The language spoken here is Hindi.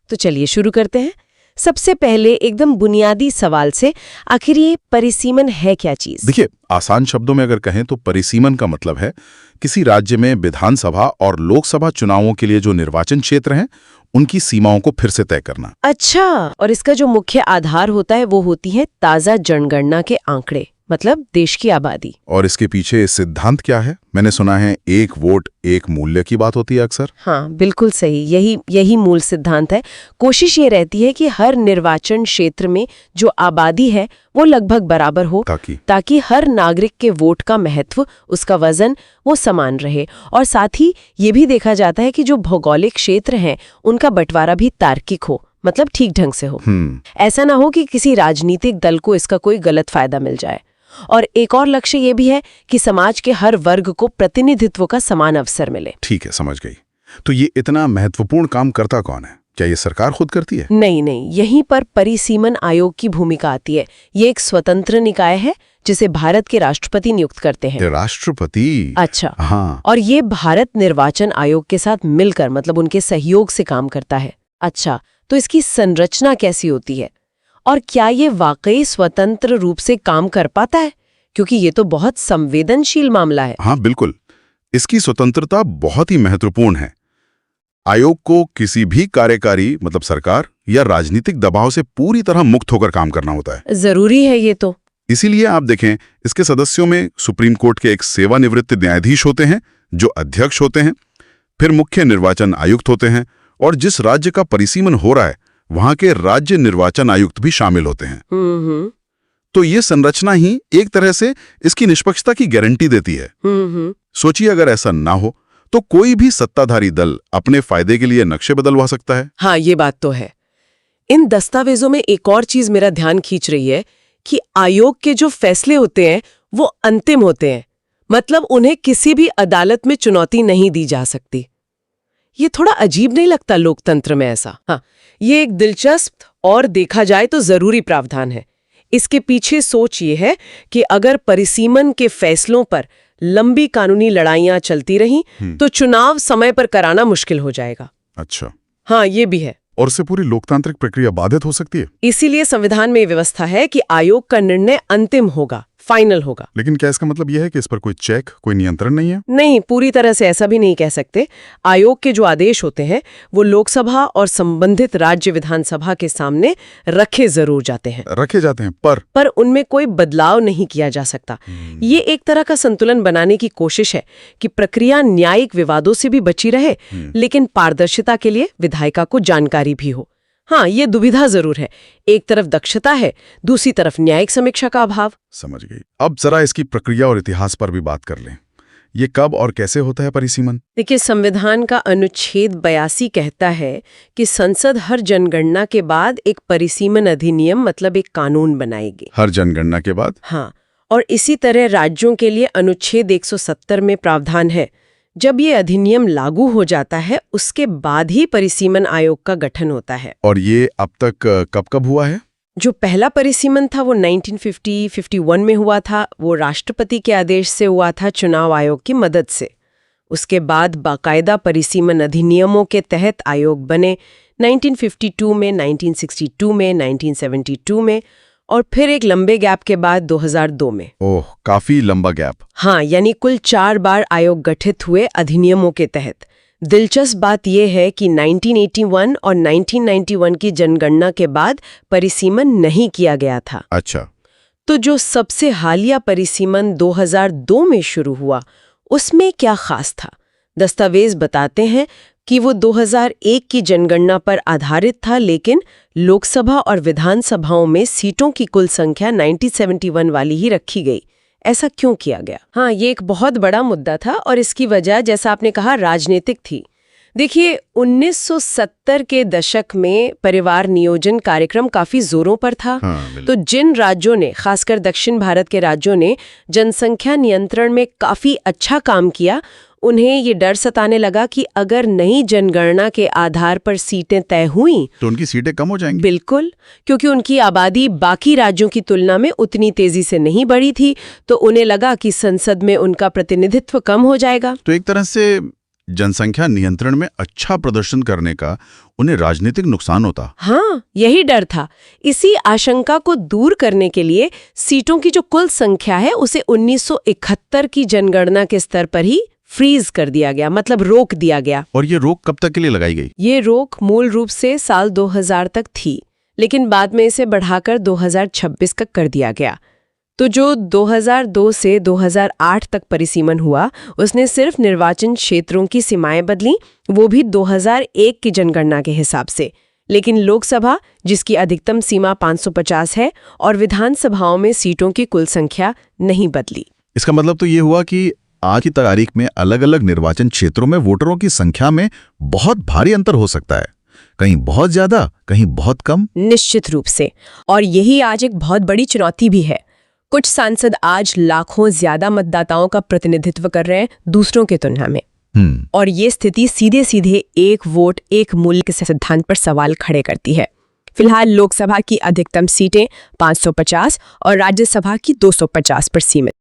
तो चलिए शुरू करते हैं। सबसे पहले एकदम बुनियादी सवाल से, आखिर ये परिसीमन है क्या चीज? देखिए, आसान शब्दों में अगर कहें तो परिसीमन का मतलब है किसी राज्य में विधानसभा और लोकसभा चुनावों के लिए जो निर्वाचन क्षेत्र हैं उनकी सीमाओं को फिर से तय करना। अच्छा, और इसका जो मुख्य आधार होता है वो होती है ताजा जनगणना के आंकड़े, मतलब देश की आबादी। और इसके पीछे सिद्धांत क्या है? मैंने सुना है एक वोट एक मूल्य की बात होती है अक्सर। हाँ, बिल्कुल सही, यही मूल सिद्धांत है। कोशिश ये रहती है कि हर निर्वाचन क्षेत्र में जो आबादी है वो लगभग बराबर हो, ताकि हर नागरिक के वोट का महत्व, उसका वजन वो समान रहे। और साथ ही ये भी देखा जाता है कि जो भौगोलिक क्षेत्र हैं उनका बंटवारा भी तार्किक हो, मतलब ठीक ढंग से हो। ऐसा ना हो कि किसी राजनीतिक दल को इसका कोई गलत फायदा मिल जाए। और एक और लक्ष्य ये भी है कि समाज के हर वर्ग को प्रतिनिधित्व का समान अवसर मिले। ठीक है, समझ गई। तो ये इतना महत्वपूर्ण काम करता कौन है? क्या ये सरकार खुद करती है? नहीं, यहीं पर परिसीमन आयोग की भूमिका आती है। ये एक स्वतंत्र निकाय है जिसे भारत के राष्ट्रपति नियुक्त करते हैं। राष्ट्रपति? अच्छा, हाँ। और ये भारत निर्वाचन आयोग के साथ मिलकर, मतलब उनके सहयोग से काम करता है। अच्छा, तो इसकी संरचना कैसी होती है और क्या ये वाकई स्वतंत्र रूप से काम कर पाता है? क्योंकि ये तो बहुत संवेदनशील मामला है। हाँ बिल्कुल, इसकी स्वतंत्रता बहुत ही महत्वपूर्ण है। आयोग को किसी भी कार्यकारी, मतलब सरकार या राजनीतिक दबाव से पूरी तरह मुक्त होकर काम करना होता है। जरूरी है ये तो। इसीलिए आप देखें, इसके सदस्यों में सुप्रीम कोर्ट के एक सेवानिवृत्त न्यायाधीश होते हैं जो अध्यक्ष होते हैं, फिर मुख्य निर्वाचन आयुक्त होते हैं, और जिस राज्य का परिसीमन हो रहा है वहां के राज्य निर्वाचन आयुक्त भी शामिल होते हैं। तो ये संरचना ही एक तरह से इसकी निष्पक्षता की गारंटी देती है। सोचिए, अगर ऐसा ना हो तो कोई भी सत्ताधारी दल अपने फायदे के लिए नक्शे बदलवा सकता है। हाँ, ये बात तो है। इन दस्तावेजों में एक और चीज मेरा ध्यान खींच रही है कि आयोग के जो फैसले होते हैं वो अंतिम होते हैं, मतलब उन्हें किसी भी अदालत में चुनौती नहीं दी जा सकती। ये थोड़ा अजीब नहीं लगता लोकतंत्र में ऐसा? हाँ, ये एक दिलचस्प और देखा जाए तो जरूरी प्रावधान है। इसके पीछे सोच ये है कि अगर परिसीमन के फैसलों पर लंबी कानूनी लड़ाइयां चलती रहीं तो चुनाव समय पर कराना मुश्किल हो जाएगा। अच्छा। हाँ, ये भी है। और इससे पूरी लोकतांत्रिक प्रक्रिया बाधित हो सकती है। इसीलिए संविधान में व्यवस्था है कि आयोग का निर्णय अंतिम होगा, फाइनल होगा। लेकिन क्या इसका मतलब यह है कि इस पर कोई चेक, कोई नियंत्रण नहीं है? नहीं, पूरी तरह से ऐसा भी नहीं कह सकते। आयोग के जो आदेश होते हैं वो लोकसभा और संबंधित राज्य विधानसभा के सामने रखे जाते हैं, पर उनमें कोई बदलाव नहीं किया जा सकता। ये एक तरह का संतुलन बनाने की कोशिश है कि प्रक्रिया न्यायिक विवादों से भी बची रहे, लेकिन पारदर्शिता के लिए विधायिका को जानकारी भी हो। हाँ, ये दुविधा जरूर है। एक तरफ दक्षता है, दूसरी तरफ न्यायिक समीक्षा का अभाव। समझ गई। अब जरा इसकी प्रक्रिया और इतिहास पर भी बात कर लें। ये कब और कैसे होता है परिसीमन? देखिए, संविधान का अनुच्छेद 82 कहता है कि संसद हर जनगणना के बाद एक परिसीमन अधिनियम, मतलब एक कानून बनाएगी। हर जनगणना के बाद? हाँ, और इसी तरह राज्यों के लिए अनुच्छेद 170 में प्रावधान है। जब ये अधिनियम लागू हो जाता है उसके बाद ही परिसीमन आयोग का गठन होता है। और ये अब तक कब हुआ है? जो पहला परिसीमन था वो 1951 में हुआ था। वो राष्ट्रपति के आदेश से हुआ था, चुनाव आयोग की मदद से। उसके बाद बाकायदा परिसीमन अधिनियमों के तहत आयोग बने 1952 में, 1962 में, 1972 में, और फिर एक लंबे गैप के बाद 2002 में। ओह, काफी लंबा गैप। हाँ, यानी कुल 4 बार आयोग गठित हुए अधिनियमों के तहत। दिलचस्प बात यह है कि 1981 और 1991 की जनगणना के बाद परिसीमन नहीं किया गया था। अच्छा। तो जो सबसे हालिया परिसीमन 2002 में शुरू हुआ, उसमें क्या खास था? दस्तावेज बताते हैं कि वो 2001 की जनगणना पर आधारित था, लेकिन लोकसभा और विधानसभाओं में सीटों की कुल संख्या 1971 वाली ही रखी गई। ऐसा क्यों किया गया? हाँ, ये एक बहुत बड़ा मुद्दा था और इसकी वजह, जैसा आपने कहा, राजनीतिक थी। देखिए, 1970 के दशक में परिवार नियोजन कार्यक्रम काफी जोरों पर था। तो जिन राज्यों ने, खासकर दक्षिण भारत के राज्यों ने जनसंख्या नियंत्रण में काफी अच्छा काम किया, उन्हें ये डर सताने लगा कि अगर नई जनगणना के आधार पर सीटें तय हुई तो उनकी सीटें कम हो जाएंगी। बिल्कुल, क्योंकि उनकी आबादी बाकी राज्यों की तुलना में उतनी तेजी से नहीं बढ़ी थी, तो उन्हें लगा कि संसद में उनका प्रतिनिधित्व कम हो जाएगा। तो एक तरह से जनसंख्या नियंत्रण में अच्छा प्रदर्शन करने का उन्हें राजनीतिक नुकसान होता। हाँ, यही डर था। इसी आशंका को दूर करने के लिए सीटों की जो कुल संख्या है उसे 1971 की जनगणना के स्तर पर ही फ्रीज कर दिया गया, मतलब रोक दिया गया। और ये रोक कब तक के लिए लगाई गई? ये रोक मूल रूप से साल 2000 तक थी, लेकिन बाद में इसे बढ़ाकर 2026 तक कर दिया गया। तो जो 2002 से 2008 तक परिसीमन हुआ, उसने सिर्फ निर्वाचन क्षेत्रों की सीमाएं बदली, वो भी 2001 की जनगणना के हिसाब से। लेकिन लोकसभा, जिसकी अधिकतम सीमा 550 है, और विधानसभाओं में सीटों की कुल संख्या नहीं बदली। इसका मतलब तो ये हुआ कि आज की तारीख में अलग अलग निर्वाचन क्षेत्रों में वोटरों की संख्या में बहुत भारी अंतर हो सकता है, कहीं बहुत ज्यादा, कहीं बहुत कम। निश्चित रूप से। और यही आज एक बहुत बड़ी चुनौती भी है। कुछ सांसद आज लाखों ज्यादा मतदाताओं का प्रतिनिधित्व कर रहे हैं दूसरों के तुलना में। और ये स्थिति सीधे सीधे एक वोट एक मूल्य के सिद्धांत पर सवाल खड़े करती है। फिलहाल लोकसभा की अधिकतम सीटें 550 और राज्यसभा की 250 पर सीमित।